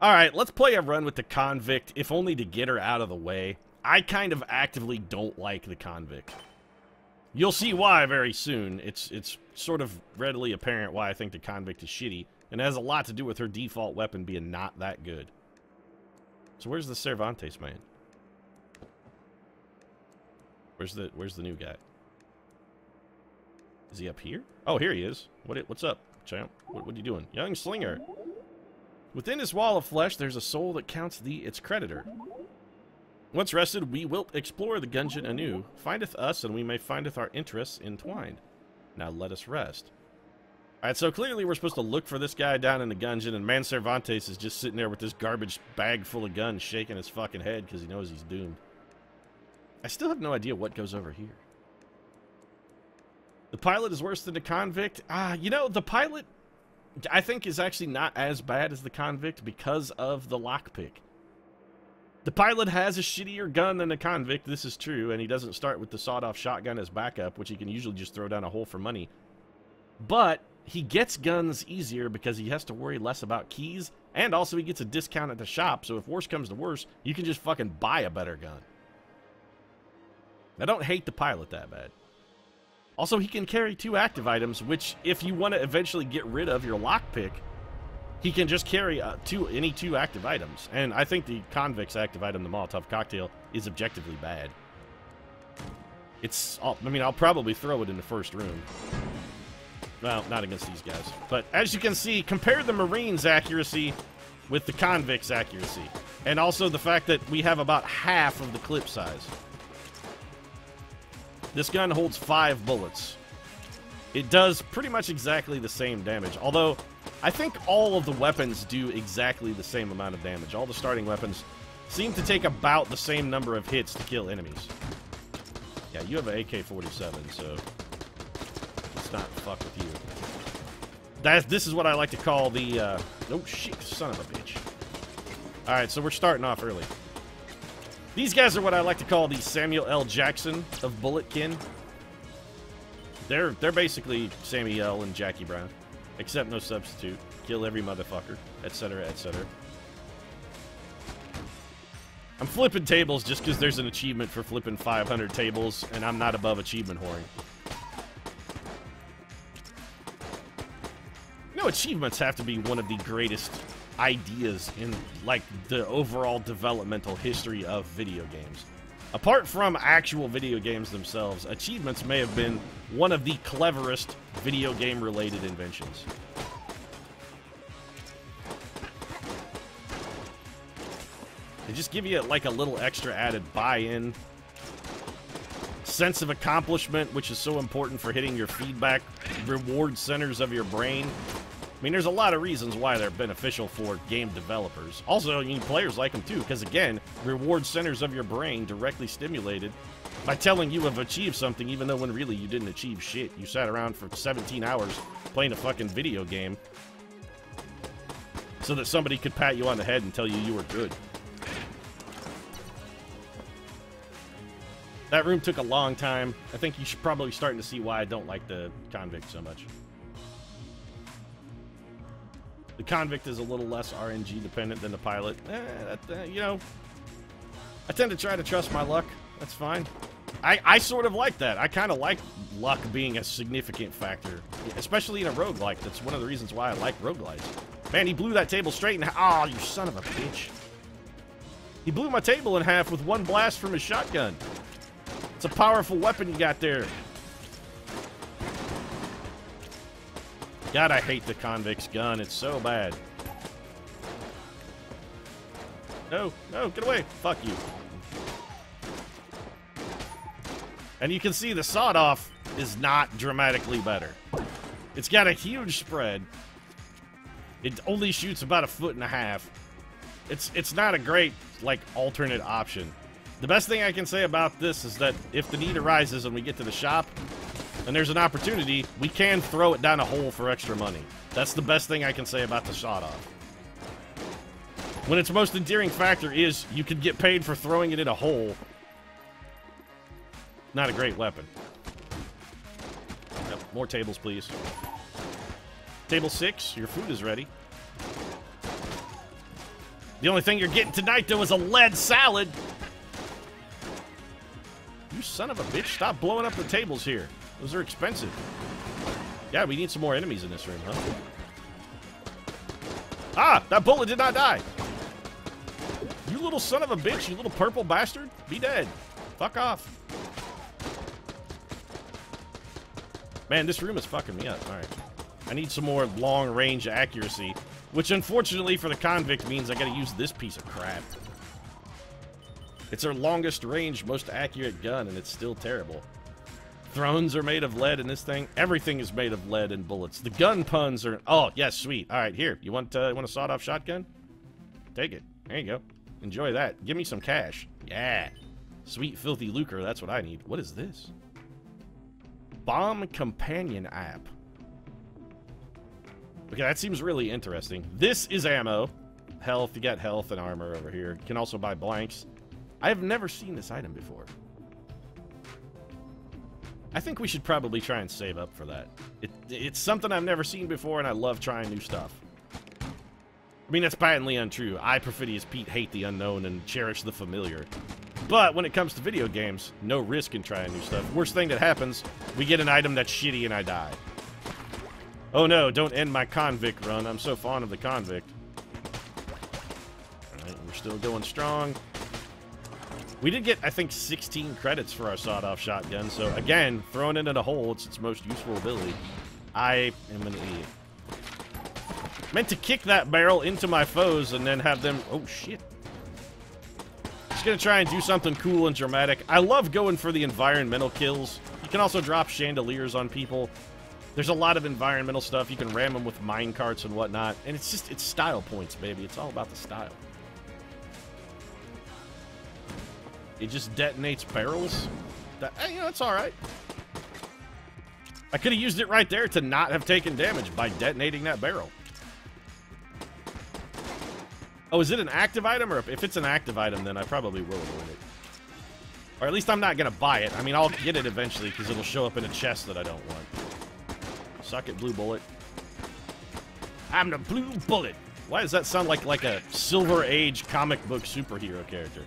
Alright, let's play a run with the Convict, if only to get her out of the way. I kind of actively don't like the Convict. You'll see why very soon. It's sort of readily apparent why I think the Convict is shitty, and it has a lot to do with her default weapon being not that good. So where's the Cervantes man? Where's the new guy? Is he up here? Oh, here he is. What's up, champ? What are you doing? Young slinger. Within this wall of flesh, there's a soul that counts thee its creditor. Once rested, we wilt explore the Gungeon anew. Findeth us, and we may findeth our interests entwined. Now let us rest. Alright, so clearly we're supposed to look for this guy down in the Gungeon, and Man Cervantes is just sitting there with this garbage bag full of guns shaking his fucking head because he knows he's doomed. I still have no idea what goes over here. The pilot is worse than the Convict? You know, the pilot, I think, is actually not as bad as the Convict because of the lockpick. The pilot has a shittier gun than the Convict, this is true, and he doesn't start with the sawed-off shotgun as backup, which he can usually just throw down a hole for money. But he gets guns easier because he has to worry less about keys, and also he gets a discount at the shop, so if worse comes to worse, you can just fucking buy a better gun. I don't hate the pilot that bad. Also, he can carry 2 active items, which, if you want to eventually get rid of your lockpick, he can just carry any 2 active items. And I think the Convict's active item, the Molotov Cocktail, is objectively bad. I mean, I'll probably throw it in the first room. Well, not against these guys. But as you can see, compare the Marines' accuracy with the Convict's accuracy. And also the fact that we have about half of the clip size. This gun holds 5 bullets. It does pretty much exactly the same damage. Although, I think all of the weapons do exactly the same amount of damage. All the starting weapons seem to take about the same number of hits to kill enemies. Yeah, you have an AK-47, so let's not fuck with you. This is what I like to call the, oh shit, son of a bitch. Alright, so we're starting off early. These guys are what I like to call the Samuel L. Jackson of Bulletkin. They're basically Sammy L. and Jackie Brown, except no substitute. Kill every motherfucker, etc., etc. I'm flipping tables just because there's an achievement for flipping 500 tables, and I'm not above achievement whoring. You know, achievements have to be one of the greatest ideas in, like, the overall developmental history of video games. Apart from actual video games themselves, achievements may have been one of the cleverest video game-related inventions. They just give you, like, a little extra added buy-in, sense of accomplishment, which is so important for hitting your feedback reward centers of your brain. I mean, there's a lot of reasons why they're beneficial for game developers. Also, players like them too, because again, reward centers of your brain directly stimulated by telling you have achieved something, even though when really you didn't achieve shit. You sat around for 17 hours playing a fucking video game so that somebody could pat you on the head and tell you you were good. That room took a long time. I think you should probably starting to see why I don't like the Convict so much. The Convict is a little less RNG dependent than the pilot. You know, I tend to try to trust my luck. That's fine. I sort of like that. I kind of like luck being a significant factor, especially in a roguelike. That's one of the reasons why I like roguelites. Man, he blew that table straight in half. Oh, you son of a bitch. He blew my table in half with 1 blast from his shotgun. It's a powerful weapon you got there. God, I hate the Convict's gun. It's so bad. No, no, get away. Fuck you. And you can see the sawed-off is not dramatically better. It's got a huge spread. It only shoots about 1.5 feet. It's not a great, like, alternate option. The best thing I can say about this is that if the need arises and we get to the shop, and there's an opportunity, we can throw it down a hole for extra money. That's the best thing I can say about the sawed-off. When its most endearing factor is you can get paid for throwing it in a hole. Not a great weapon. Yep, more tables, please. Table 6, your food is ready. The only thing you're getting tonight, though, is a lead salad. You son of a bitch, stop blowing up the tables here. Those are expensive. Yeah, we need some more enemies in this room, huh? Ah, that bullet did not die. You little son of a bitch, you little purple bastard. Be dead. Fuck off. Man, this room is fucking me up. All right. I need some more long-range accuracy, which unfortunately for the Convict means I gotta use this piece of crap. It's our longest range, most accurate gun, and it's still terrible. Thrones are made of lead in this thing. Everything is made of lead and bullets. The gun puns are... Oh, yes, sweet. All right, here. You want a sawed-off shotgun? Take it. There you go. Enjoy that. Give me some cash. Yeah. Sweet, filthy lucre. That's what I need. What is this? Bomb Companion app. Okay, that seems really interesting. This is ammo. Health. You got health and armor over here. You can also buy blanks. I have never seen this item before. I think we should probably try and save up for that. It's something I've never seen before, and I love trying new stuff. I mean, that's patently untrue. I, Perfidious Pete, hate the unknown and cherish the familiar. But when it comes to video games, no risk in trying new stuff. Worst thing that happens, we get an item that's shitty and I die. Oh no, don't end my Convict run. I'm so fond of the Convict. Alright, we're still going strong. We did get, I think, 16 credits for our sawed-off shotgun, so again, throwing it in a hole, it's its most useful ability. I am an idiot. Meant to kick that barrel into my foes and then have them... Oh, shit. Just gonna try and do something cool and dramatic. I love going for the environmental kills. You can also drop chandeliers on people. There's a lot of environmental stuff. You can ram them with mine carts and whatnot. And it's just, it's style points, baby. It's all about the style. It just detonates barrels. You know, it's alright. I could have used it right there to not have taken damage by detonating that barrel. Oh, is it an active item? Or if it's an active item, then I probably will avoid it. Or at least I'm not going to buy it. I mean, I'll get it eventually because it'll show up in a chest that I don't want. Suck it, Blue Bullet. I'm the Blue Bullet. Why does that sound like a Silver Age comic book superhero character?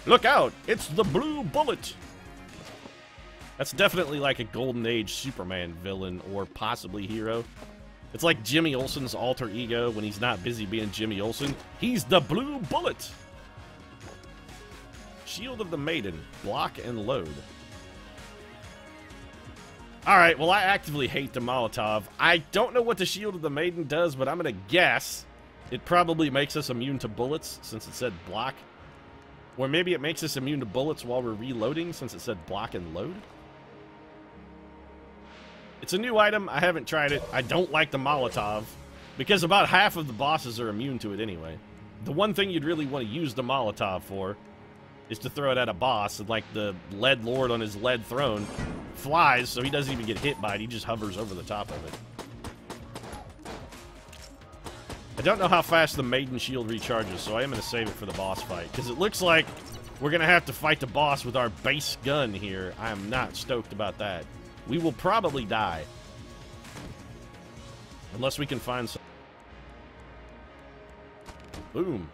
Look out! It's the Blue Bullet! That's definitely like a Golden Age Superman villain or possibly hero. It's like Jimmy Olsen's alter ego when he's not busy being Jimmy Olsen. He's the Blue Bullet! Shield of the Maiden. Block and load. Alright, well I actively hate the Molotov. I don't know what the Shield of the Maiden does, but I'm gonna guess it probably makes us immune to bullets since it said block. Or maybe it makes us immune to bullets while we're reloading since it said block and load. It's a new item. I haven't tried it. I don't like the Molotov because about half of the bosses are immune to it anyway. The one thing you'd really want to use the Molotov for is to throw it at a boss, and like the Lead Lord on his lead throne flies, so he doesn't even get hit by it. He just hovers over the top of it. I don't know how fast the Maiden Shield recharges, so I am going to save it for the boss fight. Because it looks like we're going to have to fight the boss with our base gun here. I am not stoked about that. We will probably die. Unless we can find some... Boom.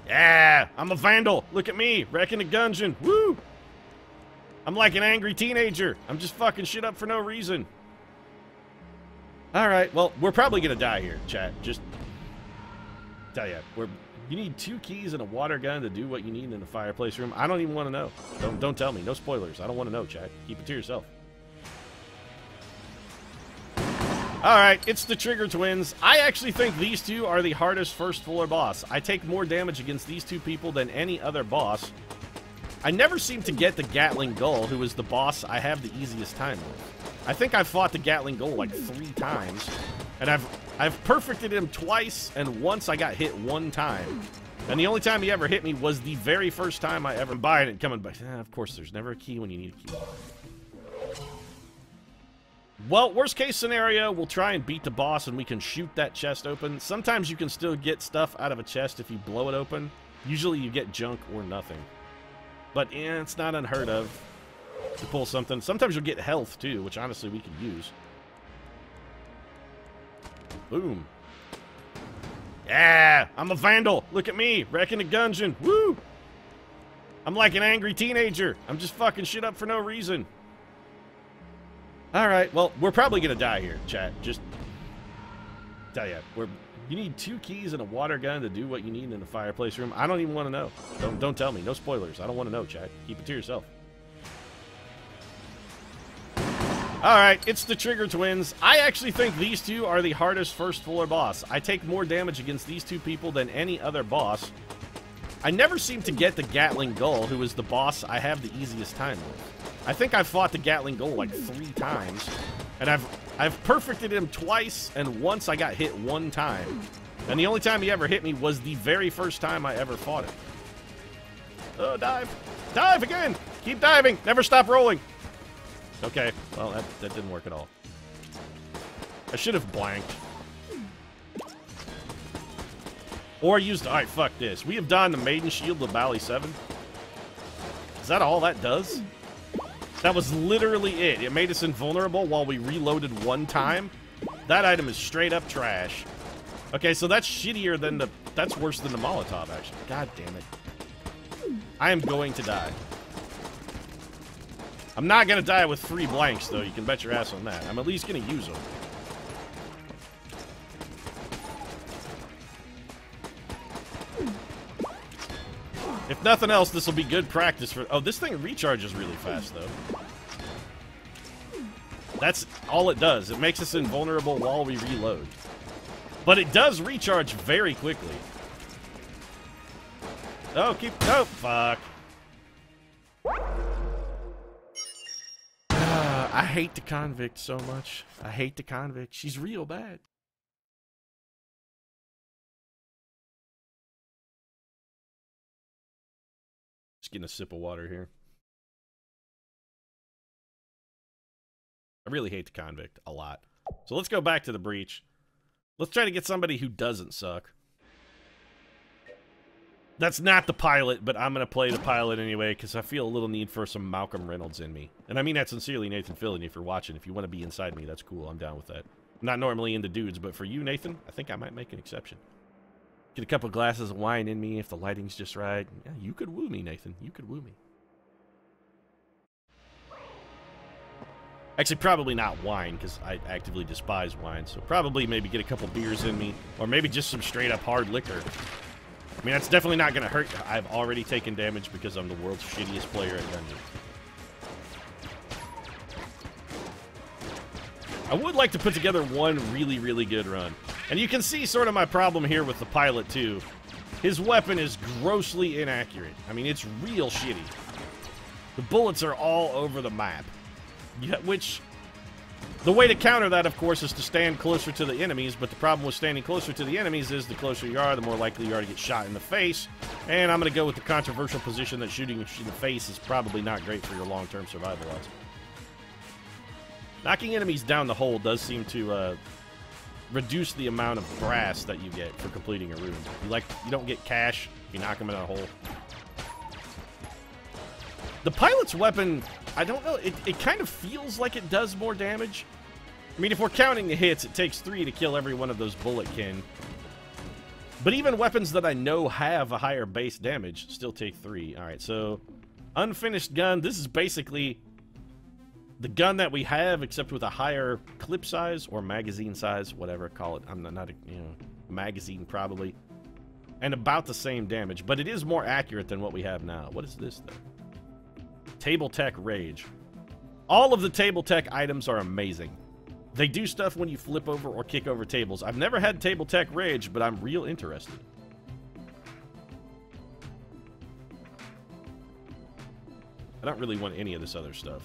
Yeah! I'm a vandal! Look at me! Wrecking the Gungeon! Woo! I'm like an angry teenager. I'm just fucking shit up for no reason. Alright, well, we're probably gonna die here, chat. Just tell ya, you need 2 keys and a water gun to do what you need in the fireplace room. I don't even want to know. Don't tell me. No spoilers. I don't want to know, chat. Keep it to yourself. Alright, it's the Trigger Twins. I actually think these two are the hardest first floor boss. I take more damage against these two people than any other boss. I never seem to get the Gatling Gull, who is the boss I have the easiest time with. I think I've fought the Gatling Gull like 3 times, and I've perfected him twice, and once I got hit 1 time. And the only time he ever hit me was the very first time I ever buying it coming back. Of course, there's never a key when you need a key. Well, worst case scenario, we'll try and beat the boss and we can shoot that chest open. Sometimes you can still get stuff out of a chest if you blow it open. Usually you get junk or nothing. But yeah, it's not unheard of to pull something. Sometimes you'll get health too, which honestly we could use. Boom. Yeah, I'm a vandal. Look at me, wrecking a gungeon. Woo! I'm like an angry teenager. I'm just fucking shit up for no reason. All right, well, we're probably gonna die here, chat. Just tell ya, you need 2 keys and a water gun to do what you need in the fireplace room. I don't even want to know. Don't tell me. No spoilers. I don't want to know, chat. Keep it to yourself. All right, it's the Trigger Twins. I actually think these two are the hardest first floor boss. I take more damage against these 2 people than any other boss. I never seem to get the Gatling Gull, who is the boss I have the easiest time with. I think I've fought the Gatling Gull like 3 times, and I've perfected him twice, and once I got hit 1 time. And the only time he ever hit me was the very first time I ever fought him. Oh, dive! Dive again! Keep diving! Never stop rolling! Okay, well, that didn't work at all. I should have blanked. Or used... Alright, fuck this. We have donned the Maiden Shield of Bally 7. Is that all that does? That was literally it. It made us invulnerable while we reloaded 1 time. That item is straight up trash. Okay, so that's shittier than the... That's worse than the Molotov, actually. God damn it. I am going to die. I'm not going to die with 3 blanks, though. You can bet your ass on that. I'm at least going to use them. If nothing else, this will be good practice for... Oh, this thing recharges really fast, though. That's all it does. It makes us invulnerable while we reload. But it does recharge very quickly. Oh, keep... Oh, fuck. I hate the Convict so much. I hate the Convict. She's real bad. Just getting a sip of water here. I really hate the Convict a lot. So let's go back to the Breach. Let's try to get somebody who doesn't suck. That's not the pilot, but I'm going to play the pilot anyway because I feel a little need for some Malcolm Reynolds in me. And I mean that sincerely, Nathan Fillion, if you're watching. If you want to be inside me, that's cool. I'm down with that. I'm not normally into dudes, but for you, Nathan, I think I might make an exception. Get a couple glasses of wine in me if the lighting's just right. Yeah, you could woo me, Nathan. You could woo me. Actually, probably not wine, because I actively despise wine. So probably maybe get a couple beers in me, or maybe just some straight-up hard liquor. I mean, that's definitely not going to hurt. I've already taken damage because I'm the world's shittiest player at Dungeons. I would like to put together one really, really good run. And you can see sort of my problem here with the pilot, too. His weapon is grossly inaccurate. I mean, it's real shitty. The bullets are all over the map. Yeah, which... The way to counter that, of course, is to stand closer to the enemies, but the problem with standing closer to the enemies is the closer you are, the more likely you are to get shot in the face. And I'm going to go with the controversial position that shooting in the face is probably not great for your long-term survival odds. Knocking enemies down the hole does seem to reduce the amount of brass that you get for completing a room. You don't get cash if you knock them in a hole. The pilot's weapon, I don't know, it kind of feels like it does more damage. I mean, if we're counting the hits, it takes 3 to kill every one of those bullet kin. But even weapons that I know have a higher base damage still take 3. Alright, so unfinished gun. This is basically the gun that we have, except with a higher clip size or magazine size, whatever, call it. I'm not a, magazine probably. And about the same damage, but it is more accurate than what we have now. What is this, though? Table Tech Rage. All of the Table Tech items are amazing. They do stuff when you flip over or kick over tables. I've never had Table Tech Rage, but I'm real interested. I don't really want any of this other stuff.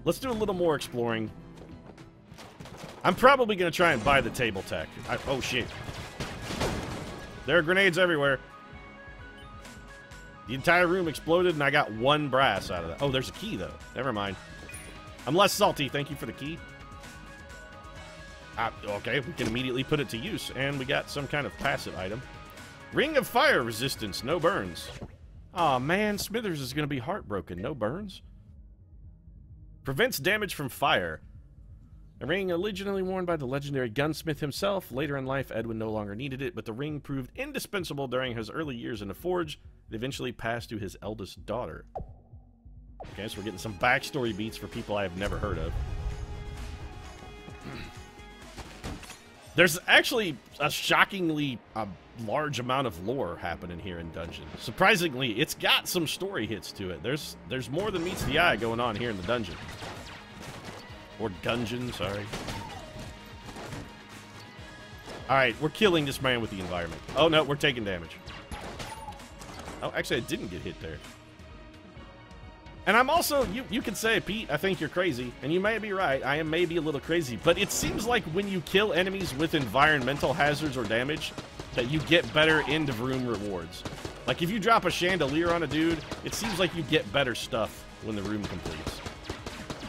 Let's do a little more exploring. I'm probably going to try and buy the Table Tech. Oh, shit. There are grenades everywhere. The entire room exploded, and I got 1 brass out of that. Oh, there's a key, though. Never mind. I'm less salty. Thank you for the key. Okay, we can immediately put it to use, and we got some kind of passive item. Ring of Fire Resistance. No burns. Aw, man. Smithers is going to be heartbroken. No burns. Prevents damage from fire. A ring originally worn by the legendary gunsmith himself. Later in life, Edwin no longer needed it, but the ring proved indispensable during his early years in the forge. It eventually passed to his eldest daughter. Okay, so we're getting some backstory beats for people I have never heard of. There's actually a shockingly large amount of lore happening here in Dungeon. Surprisingly, it's got some story hits to it. There's more than meets the eye going on here in the dungeon. Or Gungeon, sorry. Alright, we're killing this man with the environment. Oh no, we're taking damage. Oh, actually I didn't get hit there. And I'm also, you could say, Pete, I think you're crazy, and you may be right, I am maybe a little crazy, but it seems like when you kill enemies with environmental hazards or damage, that you get better end-of-room rewards. Like, if you drop a chandelier on a dude, it seems like you get better stuff when the room completes.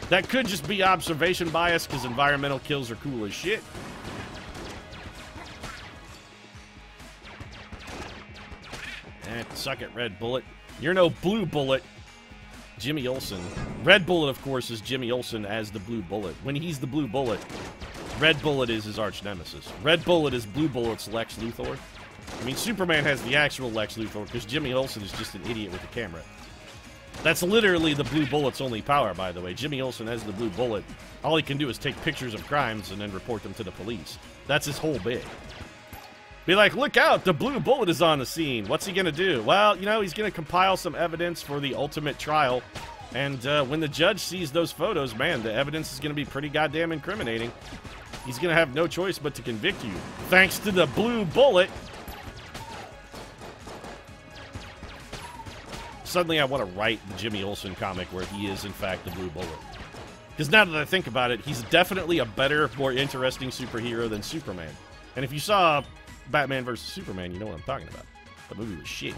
That could just be observation bias, because environmental kills are cool as shit. Suck it, Red Bullet. You're no Blue Bullet. Jimmy Olsen. Red Bullet, of course, is Jimmy Olsen as the Blue Bullet. When he's the Blue Bullet, Red Bullet is his arch nemesis. Red Bullet is Blue Bullet's Lex Luthor. I mean, Superman has the actual Lex Luthor, because Jimmy Olsen is just an idiot with a camera. That's literally the Blue Bullet's only power, by the way. Jimmy Olsen as the Blue Bullet, all he can do is take pictures of crimes and then report them to the police. That's his whole bit. Be like, look out, the Blue Bullet is on the scene. What's he gonna do? Well, you know, he's gonna compile some evidence for the ultimate trial. And when the judge sees those photos, man, the evidence is gonna be pretty goddamn incriminating. He's gonna have no choice but to convict you. Thanks to the Blue Bullet. Suddenly I want to write the Jimmy Olsen comic where he is, in fact, the Blue Bullet. Because now that I think about it, he's definitely a better, more interesting superhero than Superman. And if you saw Batman vs. Superman, you know what I'm talking about. The movie was shit.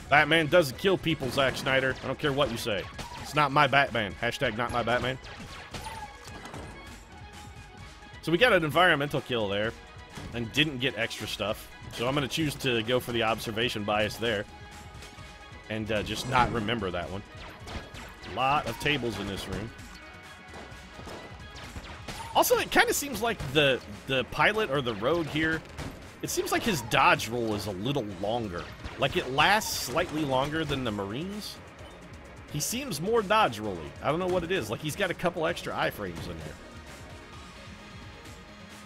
Batman doesn't kill people, Zack Snyder. I don't care what you say. It's not my Batman. Hashtag not my Batman. So we got an environmental kill there and didn't get extra stuff. So I'm going to choose to go for the observation bias there and just not remember that one. A lot of tables in this room. Also, it kind of seems like the pilot or the rogue here, it seems like his dodge roll is a little longer. Like, it lasts slightly longer than the Marines. He seems more dodge rolly. I don't know what it is. Like, he's got a couple extra iframes in there.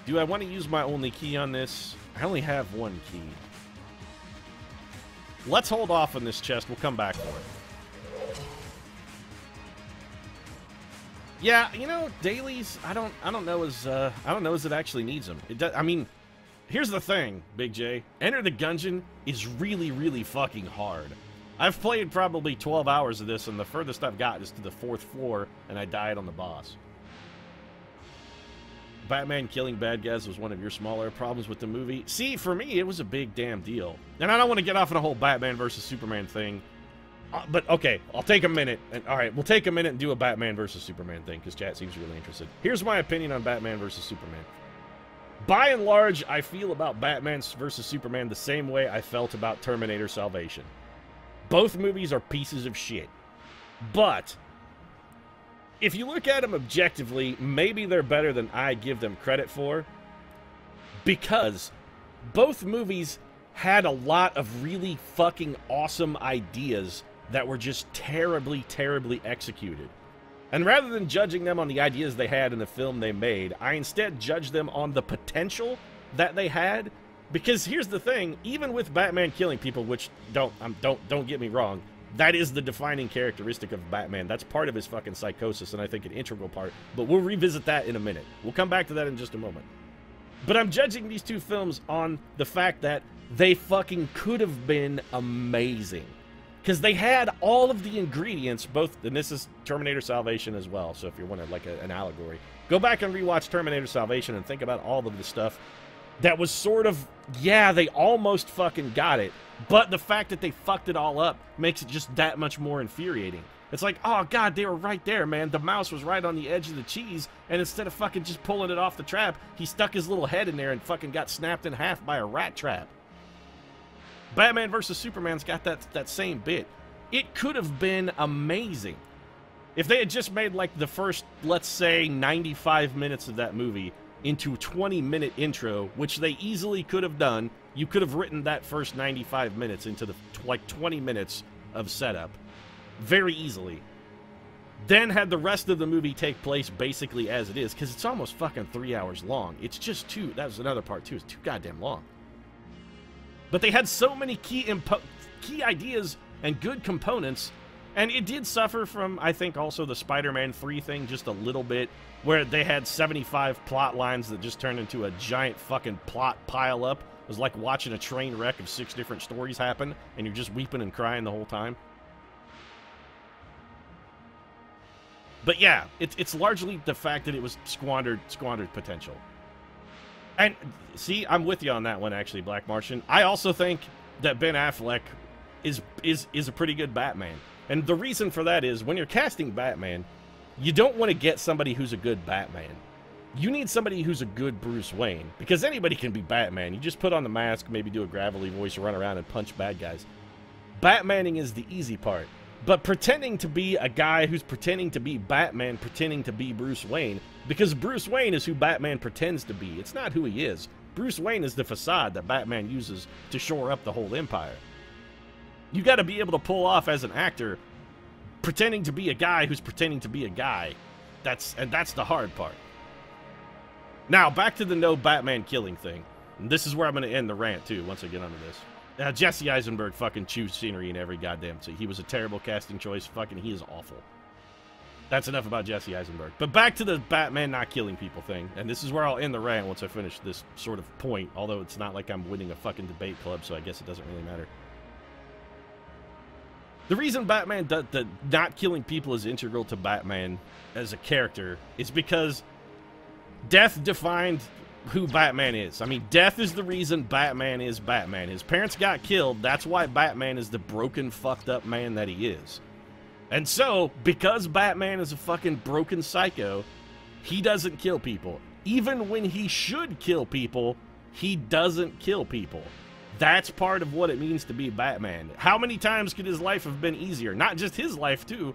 Do I want to use my only key on this? I only have one key. Let's hold off on this chest. We'll come back for it. Yeah, you know, dailies. I don't know as it actually needs them. It does. I mean, here's the thing, Big J. Enter the Gungeon is really, really fucking hard. I've played probably 12 hours of this, and the furthest I've got is to the 4th floor, and I died on the boss. Batman killing bad guys was one of your smaller problems with the movie. See, for me, it was a big damn deal. And I don't want to get off on a whole Batman versus Superman thing. But, okay, I'll take a minute. And all right, we'll take a minute and do a Batman versus Superman thing, because chat seems really interested. Here's my opinion on Batman versus Superman. By and large, I feel about Batman versus Superman the same way I felt about Terminator Salvation. Both movies are pieces of shit. But if you look at them objectively, maybe they're better than I give them credit for, because both movies had a lot of really fucking awesome ideas that were just terribly, terribly executed. And rather than judging them on the ideas they had in the film they made, I instead judge them on the potential that they had. Because here's the thing, even with Batman killing people, which don't get me wrong, that is the defining characteristic of Batman. That's part of his fucking psychosis, and I think an integral part. But we'll revisit that in a minute. We'll come back to that in just a moment. But I'm judging these two films on the fact that they fucking could have been amazing. Because they had all of the ingredients, both, and this is Terminator Salvation as well, so if you want like an allegory. Go back and rewatch Terminator Salvation and think about all of the stuff that was sort of, yeah, they almost fucking got it, but the fact that they fucked it all up makes it just that much more infuriating. It's like, oh god, they were right there, man. The mouse was right on the edge of the cheese, and instead of fucking just pulling it off the trap, he stuck his little head in there and fucking got snapped in half by a rat trap. Batman vs. Superman's got that same bit. It could have been amazing. If they had just made, like, the first, let's say, 95 minutes of that movie into a 20-minute intro, which they easily could have done, you could have written that first 95 minutes into the, like, 20 minutes of setup. Very easily. Then had the rest of the movie take place basically as it is, because it's almost fucking 3 hours long. It's just too, that was another part too, it's too goddamn long. But they had so many key ideas and good components, and it did suffer from, I think, also the Spider-Man 3 thing just a little bit, where they had 75 plot lines that just turned into a giant fucking plot pile-up. It was like watching a train wreck of 6 different stories happen, and you're just weeping and crying the whole time. But yeah, it's largely the fact that it was squandered potential. And see, I'm with you on that one, actually, Black Martian. I also think that Ben Affleck is a pretty good Batman. And the reason for that is, when you're casting Batman, you don't want to get somebody who's a good Batman. You need somebody who's a good Bruce Wayne. Because anybody can be Batman. You just put on the mask, maybe do a gravelly voice, run around and punch bad guys. Batmaning is the easy part. But pretending to be a guy who's pretending to be Batman, pretending to be Bruce Wayne, because Bruce Wayne is who Batman pretends to be. It's not who he is. Bruce Wayne is the facade that Batman uses to shore up the whole empire. You got to be able to pull off as an actor pretending to be a guy who's pretending to be a guy. That's the hard part. Now, back to the no Batman killing thing. And this is where I'm going to end the rant, too, once I get onto this. Jesse Eisenberg fucking chews scenery in every goddamn scene. He was a terrible casting choice. Fucking, he is awful. That's enough about Jesse Eisenberg. But back to the Batman not killing people thing. And this is where I'll end the rant once I finish this sort of point. Although it's not like I'm winning a fucking debate club, so I guess it doesn't really matter. The reason Batman not killing people is integral to Batman as a character is because death defined who Batman is. I mean, death is the reason Batman is Batman. His parents got killed. That's why Batman is the broken, fucked up man that he is. And so, because Batman is a fucking broken psycho, he doesn't kill people. Even when he should kill people, he doesn't kill people. That's part of what it means to be Batman. How many times could his life have been easier? Not just his life, too,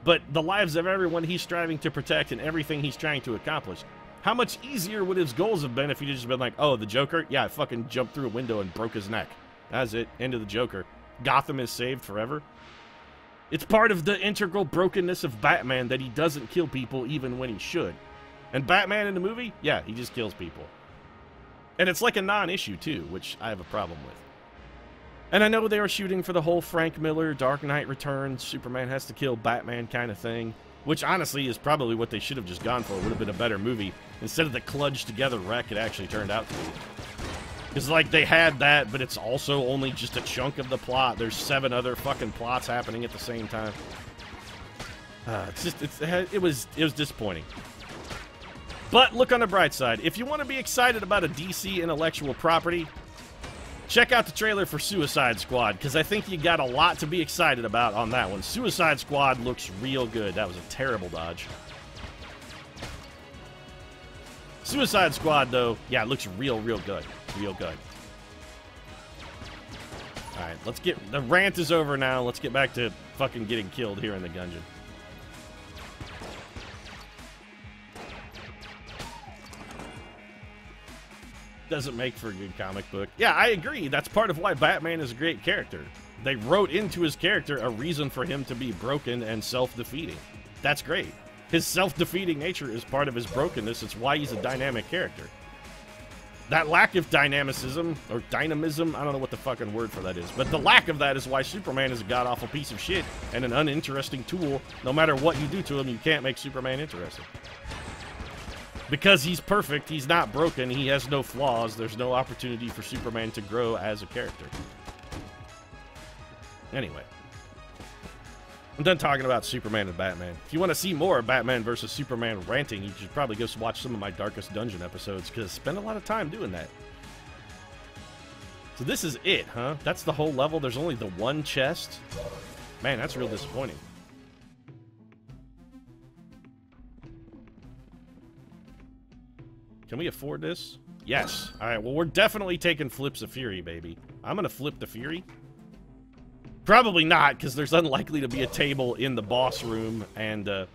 but the lives of everyone he's striving to protect and everything he's trying to accomplish. How much easier would his goals have been if he'd just been like, oh, the Joker? Yeah, I fucking jumped through a window and broke his neck. That's it. End of the Joker. Gotham is saved forever. It's part of the integral brokenness of Batman that he doesn't kill people even when he should. And Batman in the movie? Yeah, he just kills people. And it's like a non-issue, too, which I have a problem with. And I know they were shooting for the whole Frank Miller, Dark Knight Returns, Superman has to kill Batman kind of thing. Which, honestly, is probably what they should have just gone for. It would have been a better movie. Instead of the kludged-together wreck it actually turned out to be. Because, like, they had that, but it's also only just a chunk of the plot. There's 7 other fucking plots happening at the same time. It was disappointing. But look on the bright side. If you want to be excited about a DC intellectual property, check out the trailer for Suicide Squad, because I think you got a lot to be excited about on that one. Suicide Squad looks real good. That was a terrible dodge. Suicide Squad, though, yeah, it looks real good. Real good. Alright, let's get... The rant is over now. Let's get back to fucking getting killed here in the Gungeon. Doesn't make for a good comic book. Yeah, I agree. That's part of why Batman is a great character. They wrote into his character a reason for him to be broken and self-defeating. That's great. His self-defeating nature is part of his brokenness. It's why he's a dynamic character. That lack of dynamicism, or dynamism, I don't know what the fucking word for that is, but the lack of that is why Superman is a god-awful piece of shit and an uninteresting tool. No matter what you do to him, you can't make Superman interesting. Because he's perfect, he's not broken, he has no flaws, there's no opportunity for Superman to grow as a character. Anyway. I'm done talking about Superman and Batman. If you want to see more Batman versus Superman ranting, you should probably go watch some of my Darkest Dungeon episodes, because I spend a lot of time doing that. So this is it, huh? That's the whole level? There's only the one chest? Man, that's real disappointing. Can we afford this? Yes. Alright, well, we're definitely taking Flips of Fury, baby. I'm gonna flip the Fury. Probably not, because there's unlikely to be a table in the boss room, and,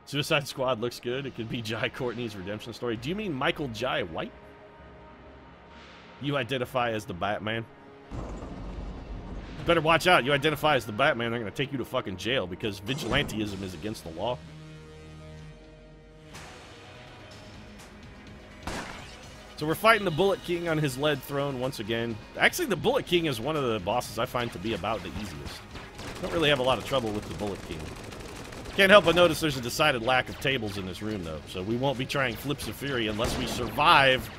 Suicide Squad looks good. It could be Jai Courtney's redemption story. Do you mean Michael Jai White? You identify as the Batman? Better watch out. You identify as the Batman, they're going to take you to fucking jail because vigilantism is against the law. So we're fighting the Bullet King on his lead throne once again. Actually, the Bullet King is one of the bosses I find to be about the easiest. Don't really have a lot of trouble with the Bullet King. Can't help but notice there's a decided lack of tables in this room, though. So we won't be trying Flips of Fury unless we survive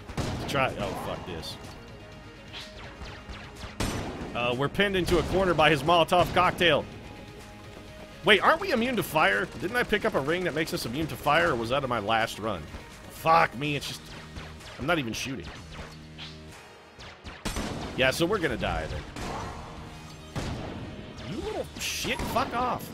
to try... Oh, fuck this. We're pinned into a corner by his Molotov cocktail. Wait, aren't we immune to fire? Didn't I pick up a ring that makes us immune to fire, or was that on my last run? Fuck me, it's just... I'm not even shooting. Yeah, so we're gonna die then. You little shit, fuck off.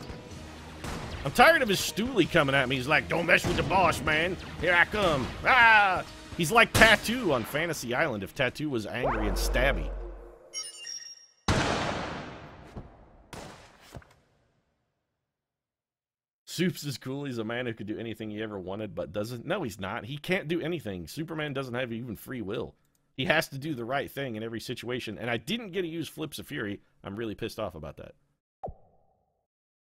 I'm tired of his stoolie coming at me. He's like, don't mess with the boss, man. Here I come. Ah! He's like Tattoo on Fantasy Island if Tattoo was angry and stabby. Soups is cool. He's a man who could do anything he ever wanted, but doesn't. No, he's not. He can't do anything. Superman doesn't have even free will. He has to do the right thing in every situation, and I didn't get to use Flips of Fury. I'm really pissed off about that.